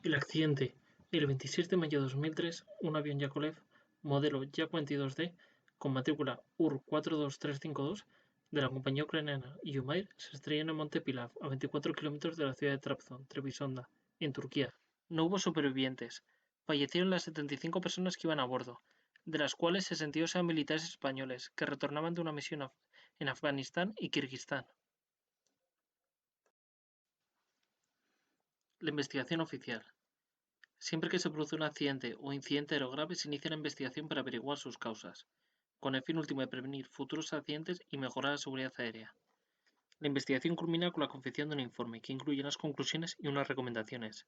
El accidente: el 26 de mayo de 2003, un avión Yakolev modelo Ya-42D con matrícula UR-42352 de la compañía ucraniana Yumair se estrelló en el monte Pilav, a 24 kilómetros de la ciudad de Trabzon, Trebisonda, en Turquía. No hubo supervivientes. Fallecieron las 75 personas que iban a bordo, de las cuales 62 eran militares españoles que retornaban de una misión en Afganistán y Kirguistán. La investigación oficial. Siempre que se produce un accidente o incidente aerograve se inicia la investigación para averiguar sus causas, con el fin último de prevenir futuros accidentes y mejorar la seguridad aérea. La investigación culmina con la confección de un informe que incluye unas conclusiones y unas recomendaciones.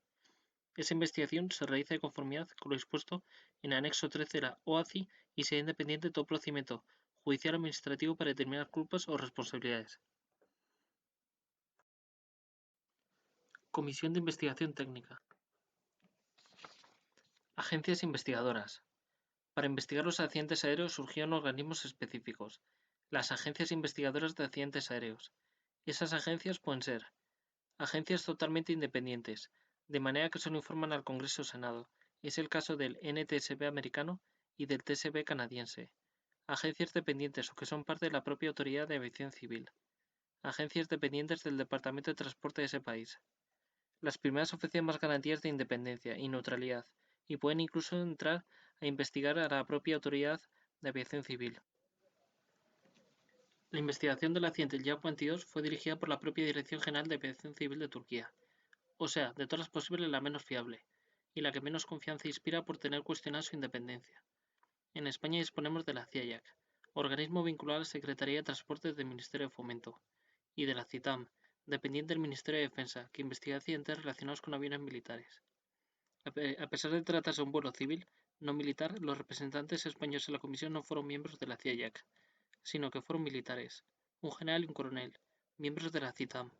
Esa investigación se realiza de conformidad con lo expuesto en el anexo 13 de la OACI y será independiente de todo procedimiento judicial o administrativo para determinar culpas o responsabilidades. Comisión de Investigación Técnica. Agencias investigadoras. Para investigar los accidentes aéreos surgieron organismos específicos, las agencias investigadoras de accidentes aéreos. Esas agencias pueden ser agencias totalmente independientes, de manera que solo informan al Congreso o Senado. Es el caso del NTSB americano y del TSB canadiense. Agencias dependientes o que son parte de la propia Autoridad de Aviación Civil. Agencias dependientes del Departamento de Transporte de ese país. Las primeras ofrecen más garantías de independencia y neutralidad, y pueden incluso entrar a investigar a la propia Autoridad de Aviación Civil. La investigación del accidente del Ya-42 fue dirigida por la propia Dirección General de Aviación Civil de Turquía, o sea, de todas las posibles la menos fiable, y la que menos confianza inspira por tener cuestionada su independencia. En España disponemos de la CIAIAC, organismo vinculado a la Secretaría de Transportes del Ministerio de Fomento, y de la CITAM, dependiente del Ministerio de Defensa, que investiga accidentes relacionados con aviones militares. A pesar de tratarse de un vuelo civil, no militar, los representantes españoles en la comisión no fueron miembros de la CIAIAC, sino que fueron militares, un general y un coronel, miembros de la CITAM.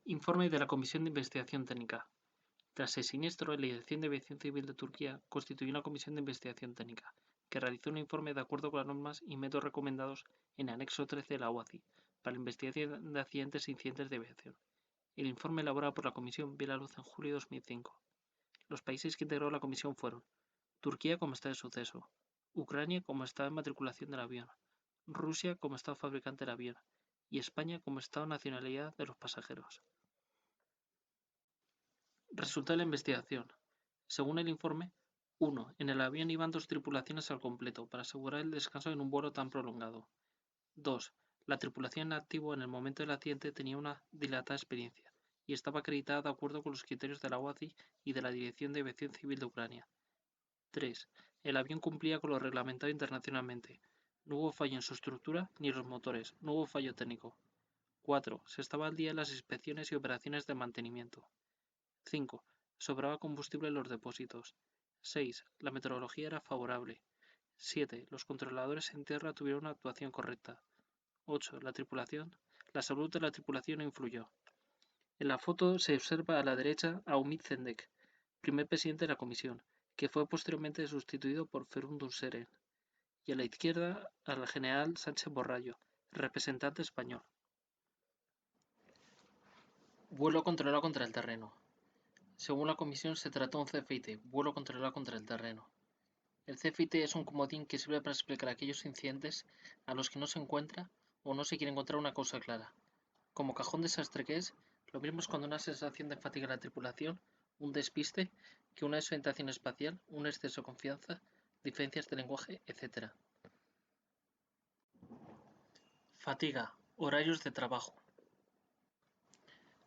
Informe de la Comisión de Investigación Técnica. Tras el siniestro, la Dirección de Aviación Civil de Turquía constituyó una comisión de investigación técnica, que realizó un informe de acuerdo con las normas y métodos recomendados en el anexo 13 de la OACI para la investigación de accidentes e incidentes de aviación. El informe elaborado por la comisión vio la luz en julio de 2005. Los países que integró la comisión fueron Turquía como estado de suceso, Ucrania como estado de matriculación del avión, Rusia como estado fabricante del avión y España como estado de nacionalidad de los pasajeros. Resultado de la investigación. Según el informe, 1. En el avión iban 2 tripulaciones al completo para asegurar el descanso en un vuelo tan prolongado. 2. La tripulación en activo en el momento del accidente tenía una dilatada experiencia y estaba acreditada de acuerdo con los criterios de la OACI y de la Dirección de Aviación Civil de Ucrania. 3. El avión cumplía con lo reglamentado internacionalmente. No hubo fallo en su estructura ni en los motores, no hubo fallo técnico. 4. Se estaba al día en las inspecciones y operaciones de mantenimiento. 5. Sobraba combustible en los depósitos. 6. La meteorología era favorable. 7. Los controladores en tierra tuvieron una actuación correcta. 8. La salud de la tripulación no influyó. En la foto se observa a la derecha a Umit Zendek, primer presidente de la comisión, que fue posteriormente sustituido por Ferundus Seren, y a la izquierda al general Sánchez Borrallo, representante español. Vuelo controlado contra el terreno. Según la comisión se trató de un CFIT, vuelo controlado contra el terreno. El CFIT es un comodín que sirve para explicar aquellos incidentes a los que no se encuentra o no se quiere encontrar una causa clara. Como cajón desastre que es, lo mismo es cuando una sensación de fatiga en la tripulación, un despiste, que una desorientación espacial, un exceso de confianza, diferencias de lenguaje, etc. Fatiga. Horarios de trabajo.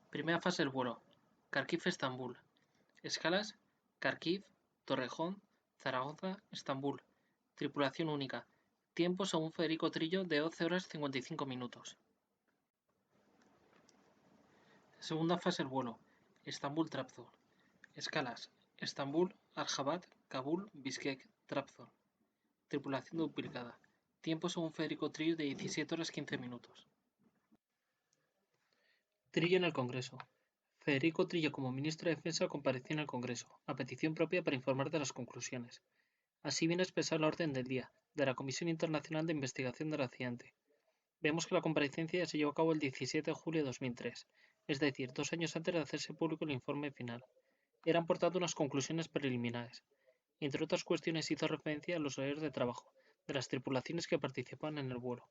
Primera fase del vuelo. Kharkiv-Estambul. Escalas: Kharkiv, Torrejón, Zaragoza, Estambul. Tripulación única. Tiempo según Federico Trillo de 12 horas 55 minutos. Segunda fase del vuelo. Estambul-Trabzon. Escalas: Estambul, Ashgabat, Kabul, Bishkek, Trabzon. Tripulación duplicada. Tiempo según Federico Trillo de 17 horas 15 minutos. Trillo en el Congreso. Federico Trillo como ministro de Defensa compareció en el Congreso, a petición propia para informar de las conclusiones. Así viene expresado el orden del día, de la Comisión Internacional de Investigación del Accidente. Vemos que la comparecencia se llevó a cabo el 17 de julio de 2003. es decir, 2 años antes de hacerse público el informe final. Eran por tanto unas conclusiones preliminares. Entre otras cuestiones hizo referencia a los horarios de trabajo de las tripulaciones que participaban en el vuelo.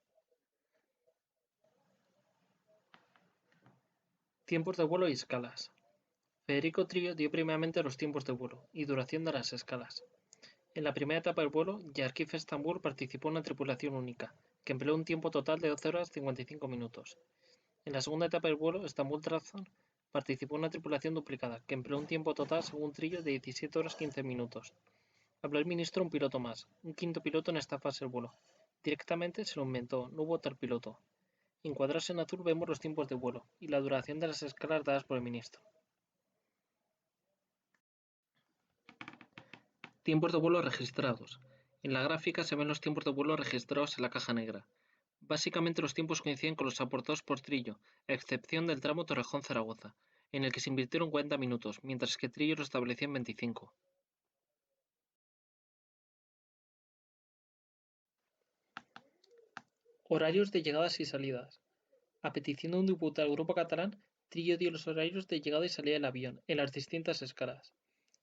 Tiempos de vuelo y escalas. Federico Trillo dio primeramente los tiempos de vuelo y duración de las escalas. En la primera etapa del vuelo, Yarkif-Estambul participó en una tripulación única, que empleó un tiempo total de 12 horas 55 minutos. En la segunda etapa del vuelo, Estambul-Trabzon participó en una tripulación duplicada, que empleó un tiempo total, según Trillo, de 17 horas 15 minutos. Habló el ministro un piloto más, un quinto piloto en esta fase del vuelo. Directamente se lo inventó, no hubo tal piloto. En cuadros en azul vemos los tiempos de vuelo y la duración de las escalas dadas por el ministro. Tiempos de vuelo registrados. En la gráfica se ven los tiempos de vuelo registrados en la caja negra. Básicamente los tiempos coinciden con los aportados por Trillo, a excepción del tramo Torrejón-Zaragoza, en el que se invirtieron 40 minutos, mientras que Trillo lo establecía en 25. Horarios de llegadas y salidas. A petición de un diputado del grupo catalán, Trillo dio los horarios de llegada y salida del avión, en las distintas escalas.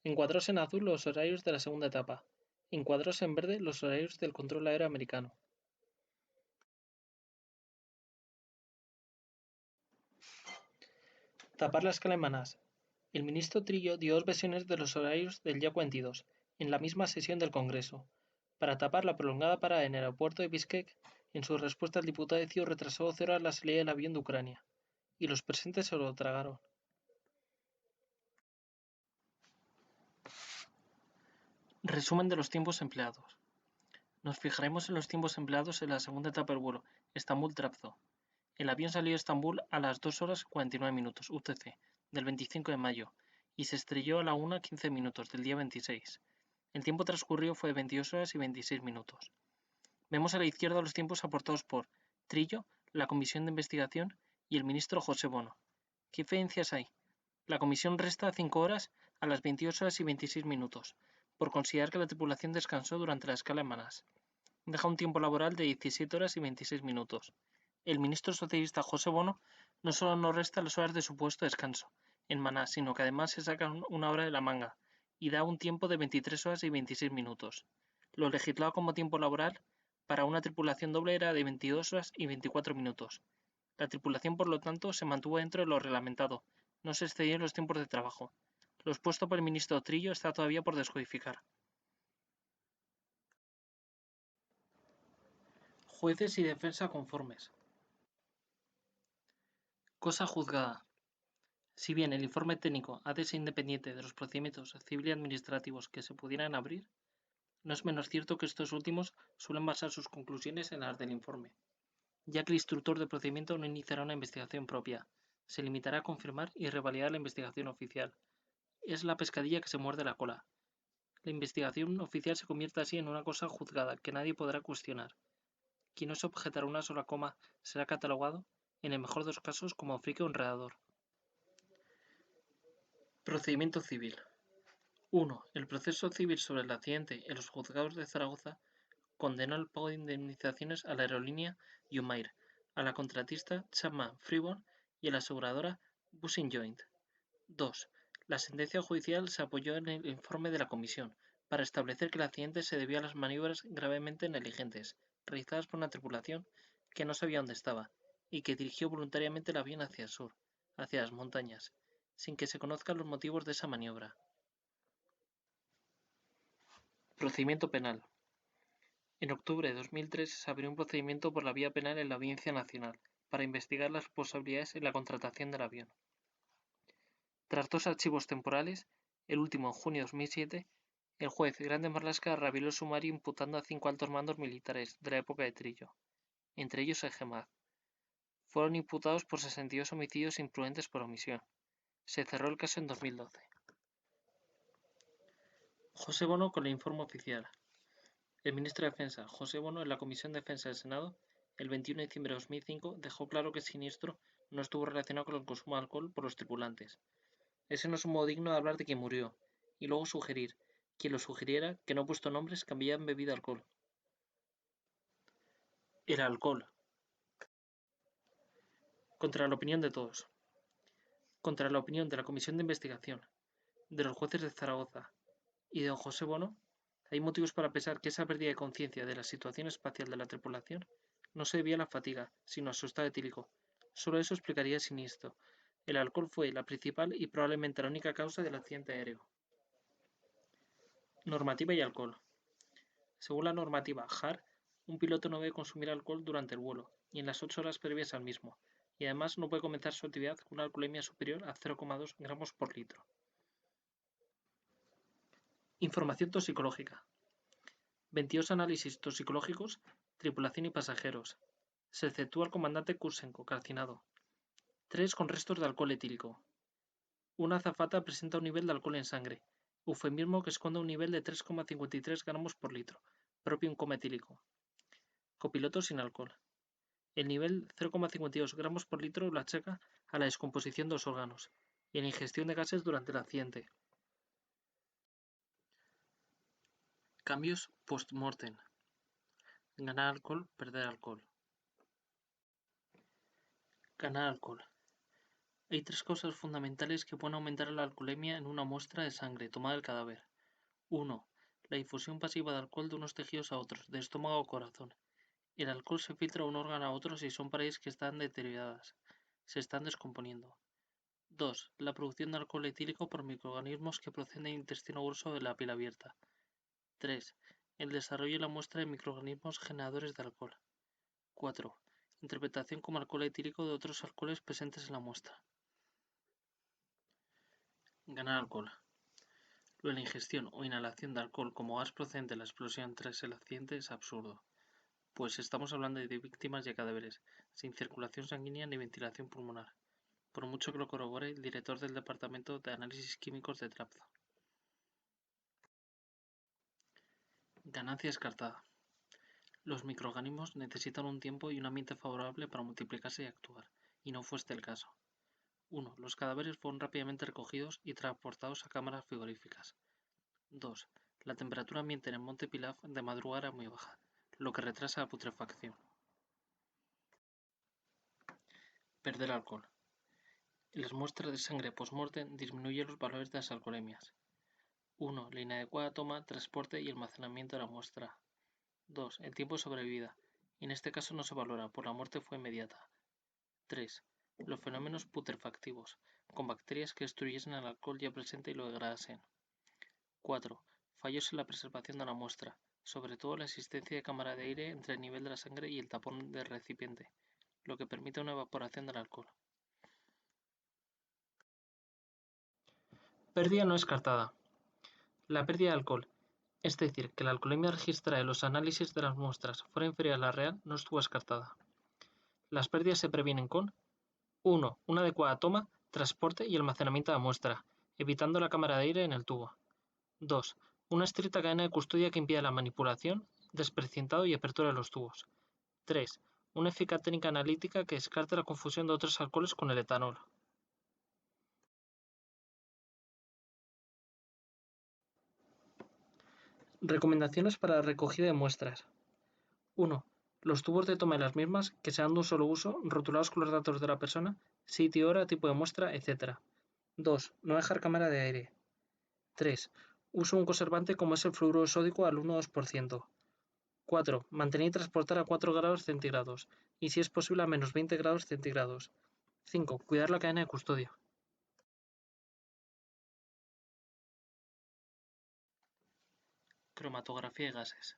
Encuadros en azul los horarios de la segunda etapa. Encuadros en verde los horarios del control aéreo americano. Tapar la escala en Manás. El ministro Trillo dio dos versiones de los horarios del día 42, en la misma sesión del Congreso. Para tapar la prolongada parada en el aeropuerto de Bishkek, en su respuesta el diputado decidió retrasó 12 horas la salida del avión de Ucrania, y los presentes se lo tragaron. Resumen de los tiempos empleados. Nos fijaremos en los tiempos empleados en la segunda etapa del vuelo, Estambul-Trabzon. El avión salió de Estambul a las 2 horas 49 minutos UTC del 25 de mayo y se estrelló a la 1:15 minutos del día 26. El tiempo transcurrido fue de 22 horas y 26 minutos. Vemos a la izquierda los tiempos aportados por Trillo, la Comisión de Investigación y el ministro José Bono. ¿Qué diferencias hay? La comisión resta 5 horas a las 22 horas y 26 minutos, por considerar que la tripulación descansó durante la escala en Manás. Deja un tiempo laboral de 17 horas y 26 minutos. El ministro socialista José Bono no solo no resta las horas de supuesto descanso en Manás, sino que además se saca una hora de la manga y da un tiempo de 23 horas y 26 minutos. Lo legislado como tiempo laboral para una tripulación doble era de 22 horas y 24 minutos. La tripulación, por lo tanto, se mantuvo dentro de lo reglamentado, no se excedieron los tiempos de trabajo. Lo expuesto por el ministro Trillo está todavía por descodificar. Jueces y defensa conformes. Cosa juzgada. Si bien el informe técnico ha de ser independiente de los procedimientos civil y administrativos que se pudieran abrir, no es menos cierto que estos últimos suelen basar sus conclusiones en las del informe, ya que el instructor de procedimiento no iniciará una investigación propia, se limitará a confirmar y revalidar la investigación oficial. Es la pescadilla que se muerde la cola. La investigación oficial se convierte así en una cosa juzgada que nadie podrá cuestionar. Quien no se objetará una sola coma será catalogado, en el mejor de los casos, como friki o enredador. Procedimiento civil. 1. El proceso civil sobre el accidente en los juzgados de Zaragoza condenó al pago de indemnizaciones a la aerolínea Yumair, a la contratista Chapman Freeborn y a la aseguradora Bushing Joint. 2. La sentencia judicial se apoyó en el informe de la comisión para establecer que el accidente se debió a las maniobras gravemente negligentes realizadas por una tripulación que no sabía dónde estaba y que dirigió voluntariamente el avión hacia el sur, hacia las montañas, sin que se conozcan los motivos de esa maniobra. Procedimiento penal. En octubre de 2003 se abrió un procedimiento por la vía penal en la Audiencia Nacional para investigar las responsabilidades en la contratación del avión. Tras 2 archivos temporales, el último en junio de 2007, el juez Grande Marlaska reveló el sumario imputando a 5 altos mandos militares de la época de Trillo, entre ellos el GEMAD. Fueron imputados por 62 homicidios imprudentes por omisión. Se cerró el caso en 2012. José Bono con el informe oficial. El ministro de Defensa, José Bono, en la Comisión de Defensa del Senado, el 21 de diciembre de 2005, dejó claro que el siniestro no estuvo relacionado con el consumo de alcohol por los tripulantes. Ese no es un modo digno de hablar de quien murió, y luego sugerir, quien lo sugiriera, que no he puesto nombres, que habían bebido alcohol. El alcohol. Contra la opinión de todos. Contra la opinión de la Comisión de Investigación, de los jueces de Zaragoza y de don José Bono, hay motivos para pensar que esa pérdida de conciencia de la situación espacial de la tripulación no se debía a la fatiga, sino a su estado etílico. Solo eso explicaría el siniestro. El alcohol fue la principal y probablemente la única causa del accidente aéreo. Normativa y alcohol. Según la normativa JAR, un piloto no debe consumir alcohol durante el vuelo y en las 8 horas previas al mismo, y además no puede comenzar su actividad con una alcoholemia superior a 0,2 gramos por litro. Información toxicológica. 22 análisis toxicológicos, tripulación y pasajeros. Se exceptúa al comandante Kursenko, calcinado. 3 con restos de alcohol etílico. Una azafata presenta un nivel de alcohol en sangre, eufemismo que esconde un nivel de 3,53 gramos por litro, propio en coma etílico. Copiloto sin alcohol. El nivel 0,52 gramos por litro lo achaca a la descomposición de los órganos y a la ingestión de gases durante el accidente. Cambios post-mortem. Ganar alcohol, perder alcohol. Ganar alcohol. Hay 3 causas fundamentales que pueden aumentar la alcoholemia en una muestra de sangre tomada del cadáver. 1. La difusión pasiva de alcohol de unos tejidos a otros, de estómago o corazón. El alcohol se filtra de un órgano a otro si son paredes que están deterioradas, se están descomponiendo. 2. La producción de alcohol etílico por microorganismos que proceden del intestino grueso de la piel abierta. 3. El desarrollo y la muestra de microorganismos generadores de alcohol. 4. Interpretación como alcohol etílico de otros alcoholes presentes en la muestra. Ganar alcohol. Lo de la ingestión o inhalación de alcohol como gas procedente de la explosión tras el accidente es absurdo, pues estamos hablando de víctimas y cadáveres, sin circulación sanguínea ni ventilación pulmonar, por mucho que lo corrobore el director del Departamento de Análisis Químicos de Trapza. Ganancia descartada. Los microorganismos necesitan un tiempo y un ambiente favorable para multiplicarse y actuar, y no fue este el caso. 1. Los cadáveres fueron rápidamente recogidos y transportados a cámaras frigoríficas. 2. La temperatura ambiente en el Monte Pilaf de madrugada era muy baja, lo que retrasa la putrefacción. Perder alcohol. En las muestras de sangre post-mortem disminuyen los valores de las alcoholemias. 1. La inadecuada toma, transporte y almacenamiento de la muestra. 2. El tiempo de sobrevida. En este caso no se valora, por la muerte fue inmediata. 3. Los fenómenos putrefactivos, con bacterias que destruyesen el alcohol ya presente y lo degradasen. 4. Fallos en la preservación de la muestra, sobre todo la existencia de cámara de aire entre el nivel de la sangre y el tapón del recipiente, lo que permite una evaporación del alcohol. Pérdida no descartada. La pérdida de alcohol, es decir, que la alcoholemia registrada en los análisis de las muestras fuera inferior a la real, no estuvo descartada. Las pérdidas se previenen con 1. Una adecuada toma, transporte y almacenamiento de la muestra, evitando la cámara de aire en el tubo. 2. Una estricta cadena de custodia que impida la manipulación, desprecintado y apertura de los tubos. 3. Una eficaz técnica analítica que descarte la confusión de otros alcoholes con el etanol. Recomendaciones para la recogida de muestras. 1. Los tubos de toma de las mismas, que sean de un solo uso, rotulados con los datos de la persona, sitio, hora, tipo de muestra, etc. 2. No dejar cámara de aire. 3. Uso un conservante como es el fluoruro sódico al 1,2%. 4. Mantener y transportar a 4 grados centígrados y si es posible a menos 20 grados centígrados. 5. Cuidar la cadena de custodia. Cromatografía de gases.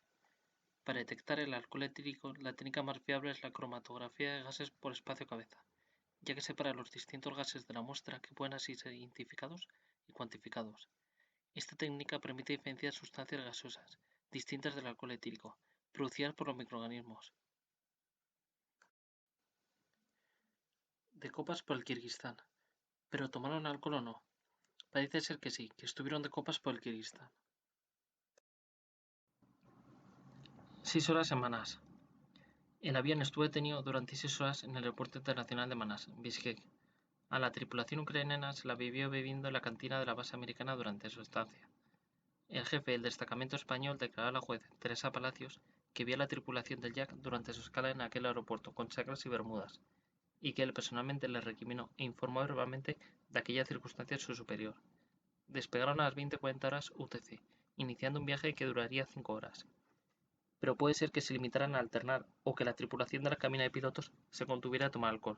Para detectar el alcohol etílico, la técnica más fiable es la cromatografía de gases por espacio-cabeza, ya que separa los distintos gases de la muestra que pueden así ser identificados y cuantificados. Esta técnica permite diferenciar sustancias gaseosas, distintas del alcohol etílico, producidas por los microorganismos. De copas por el Kirguistán. ¿Pero tomaron alcohol o no? Parece ser que sí, que estuvieron de copas por el Kirguistán. 6 horas en Manás. El avión estuvo detenido durante 6 horas en el aeropuerto internacional de Manás, Bishkek. A la tripulación ucraniana se la vivió bebiendo en la cantina de la base americana durante su estancia. El jefe del destacamento español declaró a la juez Teresa Palacios que vio a la tripulación del Jack durante su escala en aquel aeropuerto con chaclas y bermudas, y que él personalmente le recriminó e informó verbalmente de aquella circunstancia su superior. Despegaron a las 20:40 horas UTC, iniciando un viaje que duraría 5 horas. Pero puede ser que se limitaran a alternar o que la tripulación de la cabina de pilotos se contuviera a tomar alcohol.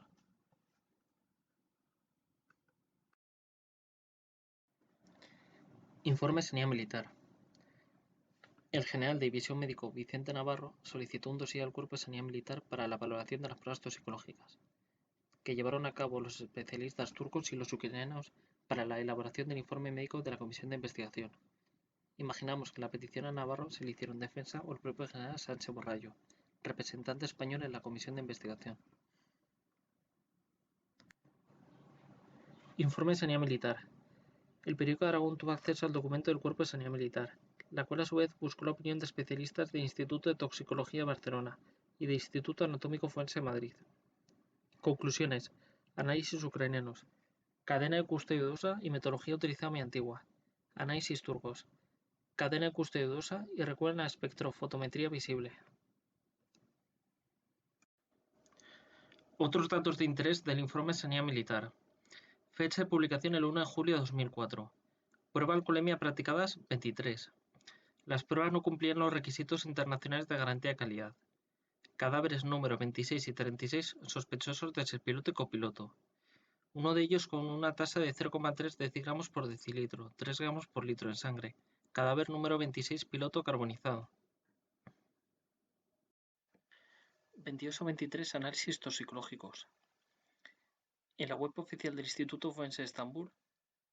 Informe Sanidad Militar. El general de División Médico Vicente Navarro solicitó un dossier al Cuerpo de Sanidad Militar para la valoración de las pruebas toxicológicas, que llevaron a cabo los especialistas turcos y los ucranianos para la elaboración del informe médico de la Comisión de Investigación. Imaginamos que la petición a Navarro se le hicieron defensa o el propio general Sánchez Borrallo, representante español en la Comisión de Investigación. Informe de Sanidad Militar. El periódico de Aragón tuvo acceso al documento del Cuerpo de Sanidad Militar, la cual a su vez buscó la opinión de especialistas del Instituto de Toxicología de Barcelona y del Instituto Anatómico Forense de Madrid. Conclusiones. Análisis ucranianos. Cadena de custodia dudosa y metodología utilizada muy antigua. Análisis turcos. Cadena de custodia dudosa y recuerdan la espectrofotometría visible. Otros datos de interés del informe Sanidad Militar. Fecha de publicación el 1 de julio de 2004. Prueba de alcoholemia practicadas 23. Las pruebas no cumplían los requisitos internacionales de garantía de calidad. Cadáveres número 26 y 36 sospechosos de ser piloto y copiloto. Uno de ellos con una tasa de 0,3 decigramos por decilitro, 3 gramos por litro en sangre. Cadáver número 26 piloto carbonizado. 22 o 23 análisis toxicológicos. En la web oficial del Instituto Forense de Estambul,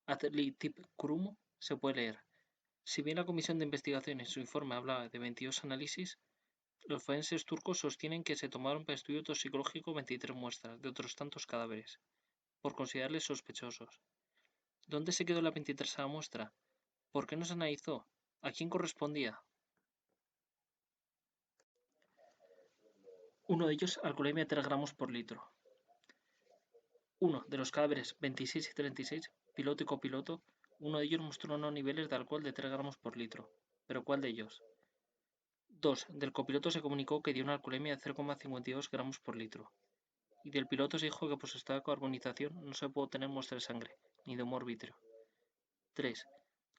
Adli Tip Kurumu, se puede leer: si bien la comisión de investigación en su informe hablaba de 22 análisis, los forenses turcos sostienen que se tomaron para estudio toxicológico 23 muestras de otros tantos cadáveres, por considerarles sospechosos. ¿Dónde se quedó la 23ª muestra? ¿Por qué no se analizó? ¿A quién correspondía? Uno de ellos alcoholemia 3 gramos por litro. Uno de los cadáveres 26 y 36, piloto y copiloto, uno de ellos mostró unos niveles de alcohol de 3 gramos por litro. ¿Pero cuál de ellos? 2. Del copiloto se comunicó que dio una alcoholemia de 0,52 gramos por litro. Y del piloto se dijo que por su estado de carbonización no se puede obtener muestra de sangre, ni de humor vítreo. 3.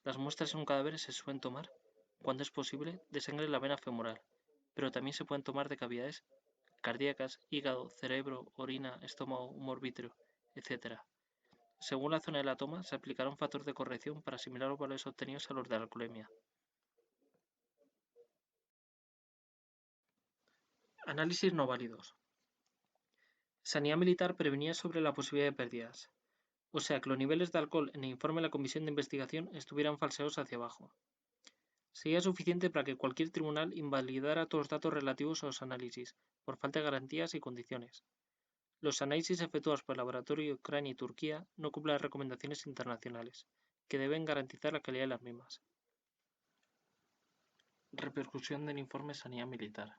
Las muestras en un cadáver se suelen tomar, cuando es posible, de sangre en la vena femoral, pero también se pueden tomar de cavidades cardíacas, hígado, cerebro, orina, estómago, humor vítreo, etc. Según la zona de la toma, se aplicará un factor de corrección para asimilar los valores obtenidos a los de la alcoholemia. Análisis no válidos. Sanidad Militar prevenía sobre la posibilidad de pérdidas, o sea que los niveles de alcohol en el informe de la Comisión de Investigación estuvieran falseados hacia abajo. Sería suficiente para que cualquier tribunal invalidara todos los datos relativos a los análisis, por falta de garantías y condiciones. Los análisis efectuados por el laboratorio de Ucrania y Turquía no cumplen las recomendaciones internacionales, que deben garantizar la calidad de las mismas. Repercusión del informe Sanidad Militar.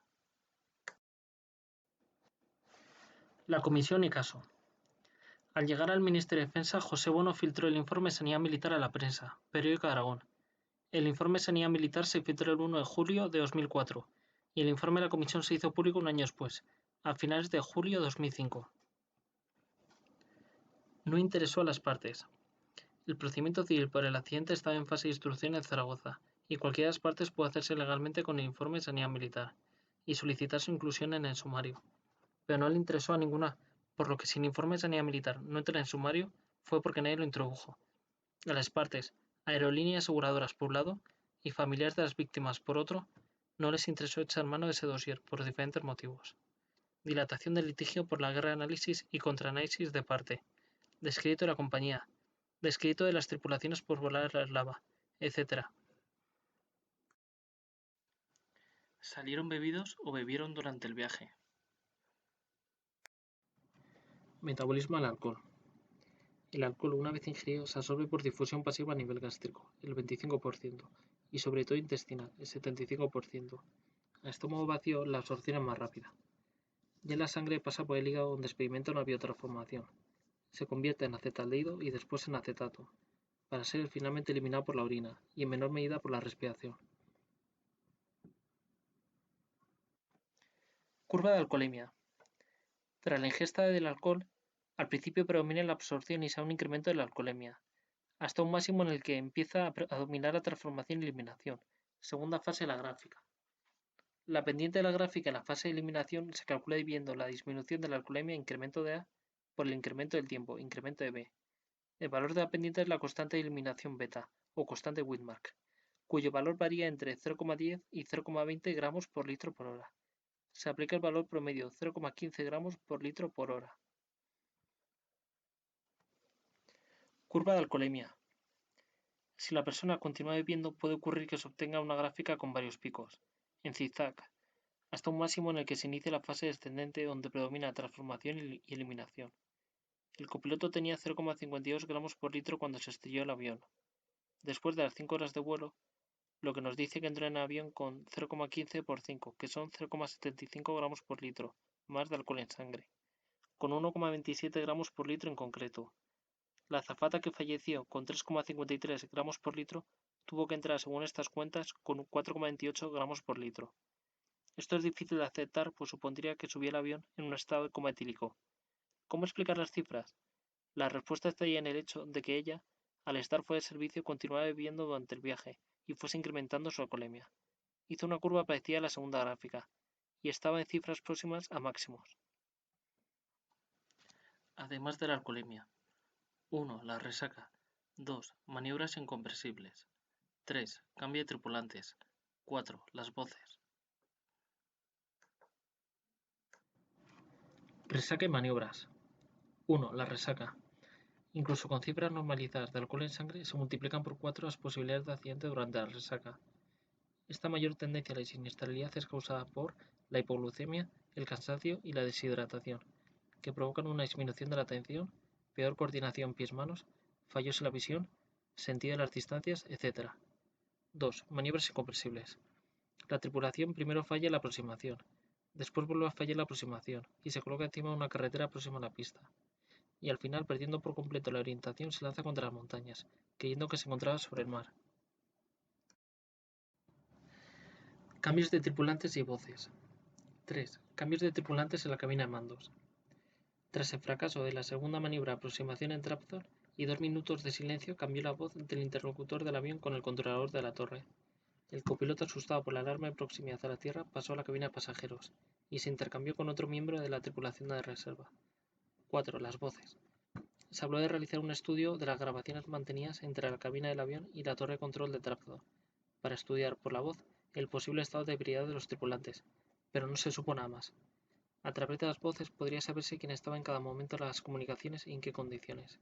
La comisión y caso. Al llegar al Ministerio de Defensa, José Bono filtró el informe Sanidad Militar a la prensa, periódico de Aragón. El informe Sanidad Militar se filtró el 1 de julio de 2004 y el informe de la comisión se hizo público un año después, a finales de julio de 2005. No interesó a las partes. El procedimiento civil por el accidente estaba en fase de instrucción en Zaragoza y cualquiera de las partes puede hacerse legalmente con el informe Sanidad Militar y solicitar su inclusión en el sumario. Pero no le interesó a ninguna, por lo que si el informe de Sanidad Militar no entra en el sumario fue porque nadie lo introdujo. A las partes, aerolíneas aseguradoras por un lado y familiares de las víctimas por otro, no les interesó echar mano de ese dossier por diferentes motivos. Dilatación del litigio por la guerra de análisis y contraanálisis de parte, descrédito de la compañía, descrédito de las tripulaciones por volar la eslava, etc. Salieron bebidos o bebieron durante el viaje. Metabolismo del alcohol. El alcohol, una vez ingerido, se absorbe por difusión pasiva a nivel gástrico, el 25%, y sobre todo intestinal, el 75%. Al estómago vacío, la absorción es más rápida. Ya la sangre pasa por el hígado donde experimenta una biotransformación. Se convierte en acetaldehído y después en acetato, para ser finalmente eliminado por la orina y en menor medida por la respiración. Curva de alcoholemia. Tras la ingesta del alcohol, Al principio predomina la absorción y se da un incremento de la alcoholemia, hasta un máximo en el que empieza a dominar la transformación y eliminación. Segunda fase de la gráfica. La pendiente de la gráfica en la fase de eliminación se calcula dividiendo la disminución de la alcoholemia, incremento de A, por el incremento del tiempo, incremento de B. El valor de la pendiente es la constante de eliminación beta, o constante Widmark, cuyo valor varía entre 0,10 y 0,20 gramos por litro por hora. Se aplica el valor promedio 0,15 gramos por litro por hora. Curva de alcoholemia. Si la persona continúa bebiendo, puede ocurrir que se obtenga una gráfica con varios picos, en zigzag, hasta un máximo en el que se inicia la fase descendente donde predomina transformación y eliminación. El copiloto tenía 0,52 gramos por litro cuando se estrelló el avión. Después de las 5 horas de vuelo, lo que nos dice que entró en avión con 0,15 por 5, que son 0,75 gramos por litro, más de alcohol en sangre, con 1,27 gramos por litro en concreto. La azafata que falleció con 3,53 gramos por litro tuvo que entrar, según estas cuentas, con 4,28 gramos por litro. Esto es difícil de aceptar, pues supondría que subió el avión en un estado de coma etílico. ¿Cómo explicar las cifras? La respuesta estaría en el hecho de que ella, al estar fuera de servicio, continuaba bebiendo durante el viaje y fuese incrementando su alcoholemia. Hizo una curva parecida a la segunda gráfica, y estaba en cifras próximas a máximos. Además de la alcoholemia. 1. La resaca. 2. Maniobras incomprensibles. 3. Cambio de tripulantes. 4. Las voces. Resaca y maniobras. 1. La resaca. Incluso con cifras normalizadas de alcohol en sangre, se multiplican por 4 las posibilidades de accidente durante la resaca. Esta mayor tendencia a la siniestralidad es causada por la hipoglucemia, el cansancio y la deshidratación, que provocan una disminución de la atención, peor coordinación pies-manos, fallos en la visión, sentido de las distancias, etc. 2. Maniobras incomprensibles. La tripulación primero falla en la aproximación, después vuelve a fallar en la aproximación y se coloca encima de una carretera próxima a la pista. Y al final, perdiendo por completo la orientación, se lanza contra las montañas, creyendo que se encontraba sobre el mar. Cambios de tripulantes y voces. 3. Cambios de tripulantes en la cabina de mandos. Tras el fracaso de la segunda maniobra aproximación en Trabzon y 2 minutos de silencio, cambió la voz del interlocutor del avión con el controlador de la torre. El copiloto, asustado por la alarma de proximidad a la Tierra, pasó a la cabina de pasajeros y se intercambió con otro miembro de la tripulación de reserva. 4. Las voces. Se habló de realizar un estudio de las grabaciones mantenidas entre la cabina del avión y la torre de control de Trabzon, para estudiar, por la voz, el posible estado de ebriedad de los tripulantes, pero no se supo nada más. A través de las voces podría saberse quién estaba en cada momento de las comunicaciones y en qué condiciones.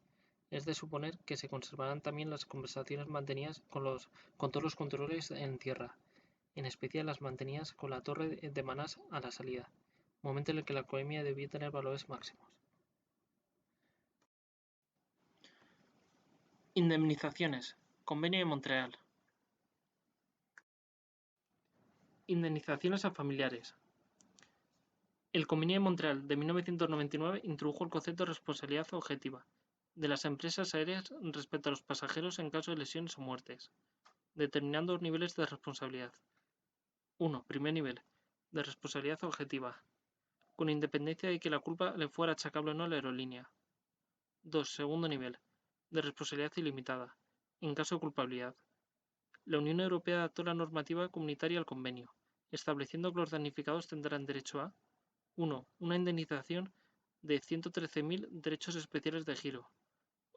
Es de suponer que se conservarán también las conversaciones mantenidas con todos los controles en tierra, en especial las mantenidas con la torre de Manás a la salida, momento en el que la alcoholemia debía tener valores máximos. Indemnizaciones. Convenio de Montreal. Indemnizaciones a familiares. El Convenio de Montreal de 1999 introdujo el concepto de responsabilidad objetiva de las empresas aéreas respecto a los pasajeros en caso de lesiones o muertes, determinando los niveles de responsabilidad. 1. Primer nivel, de responsabilidad objetiva, con independencia de que la culpa le fuera achacable o no a la aerolínea. 2. Segundo nivel, de responsabilidad ilimitada, en caso de culpabilidad. La Unión Europea adaptó la normativa comunitaria al convenio, estableciendo que los damnificados tendrán derecho a 1. Una indemnización de 113.000 derechos especiales de giro.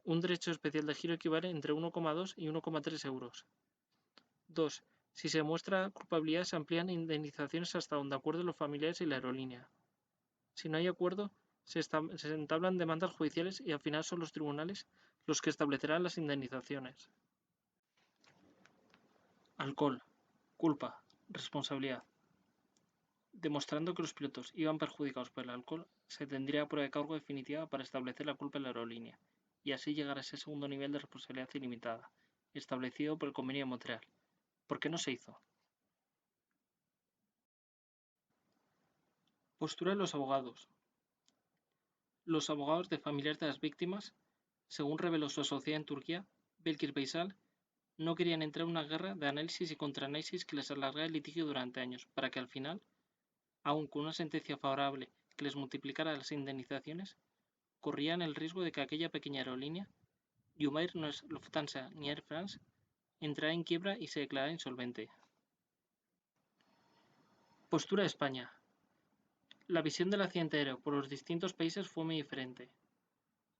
Un derecho especial de giro equivale entre 1,2 y 1,3 euros. 2. Si se demuestra culpabilidad, se amplían indemnizaciones hasta donde acuerden los familiares y la aerolínea. Si no hay acuerdo, se entablan demandas judiciales y al final son los tribunales los que establecerán las indemnizaciones. Alcohol, culpa, responsabilidad. Demostrando que los pilotos iban perjudicados por el alcohol, se tendría prueba de cargo definitiva para establecer la culpa de la aerolínea, y así llegar a ese segundo nivel de responsabilidad ilimitada, establecido por el Convenio de Montreal. ¿Por qué no se hizo? Postura de los abogados. Los abogados de familiares de las víctimas, según reveló su asociada en Turquía, Belkir Baysal, no querían entrar en una guerra de análisis y contraanálisis que les alargara el litigio durante años, para que al final, aun con una sentencia favorable que les multiplicara las indemnizaciones, corrían el riesgo de que aquella pequeña aerolínea, Yumair no es Lufthansa ni Air France, entrara en quiebra y se declarara insolvente. Postura de España. La visión del accidente aéreo por los distintos países fue muy diferente.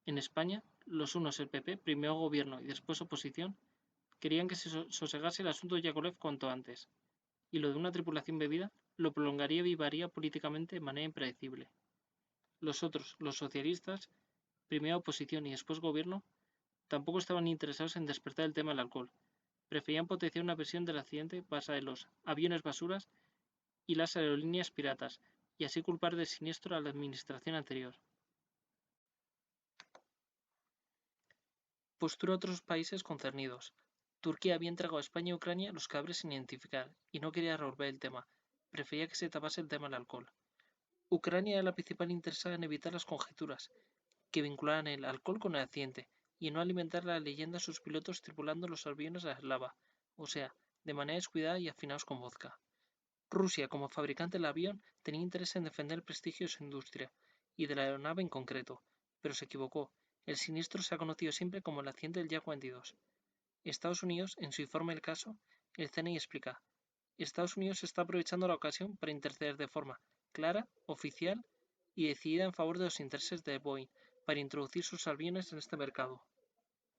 En España, los unos, el PP, primero gobierno y después oposición, querían que se sosegase el asunto de Yakolev cuanto antes, y lo de una tripulación bebida lo prolongaría y vivaría políticamente de manera impredecible. Los otros, los socialistas, primero oposición y después gobierno, tampoco estaban interesados en despertar el tema del alcohol. Preferían potenciar una versión del accidente basada en los aviones basuras y las aerolíneas piratas, y así culpar del siniestro a la administración anterior. Postura de otros países concernidos. Turquía había entregado a España y Ucrania los cadáveres sin identificar y no quería resolver el tema. Prefería que se tapase el tema del alcohol. Ucrania era la principal interesada en evitar las conjeturas que vincularan el alcohol con el accidente y en no alimentar la leyenda a sus pilotos tripulando los aviones a eslava, o sea, de manera descuidada y afinados con vodka. Rusia, como fabricante del avión, tenía interés en defender el prestigio de su industria, y de la aeronave en concreto, pero se equivocó. El siniestro se ha conocido siempre como el accidente del Jak-42. Estados Unidos, en su informe del caso, el CNI explica: Estados Unidos está aprovechando la ocasión para interceder de forma clara, oficial y decidida en favor de los intereses de Boeing para introducir sus aviones en este mercado.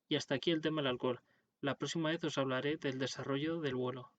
Y hasta aquí el tema del alcohol. La próxima vez os hablaré del desarrollo del vuelo.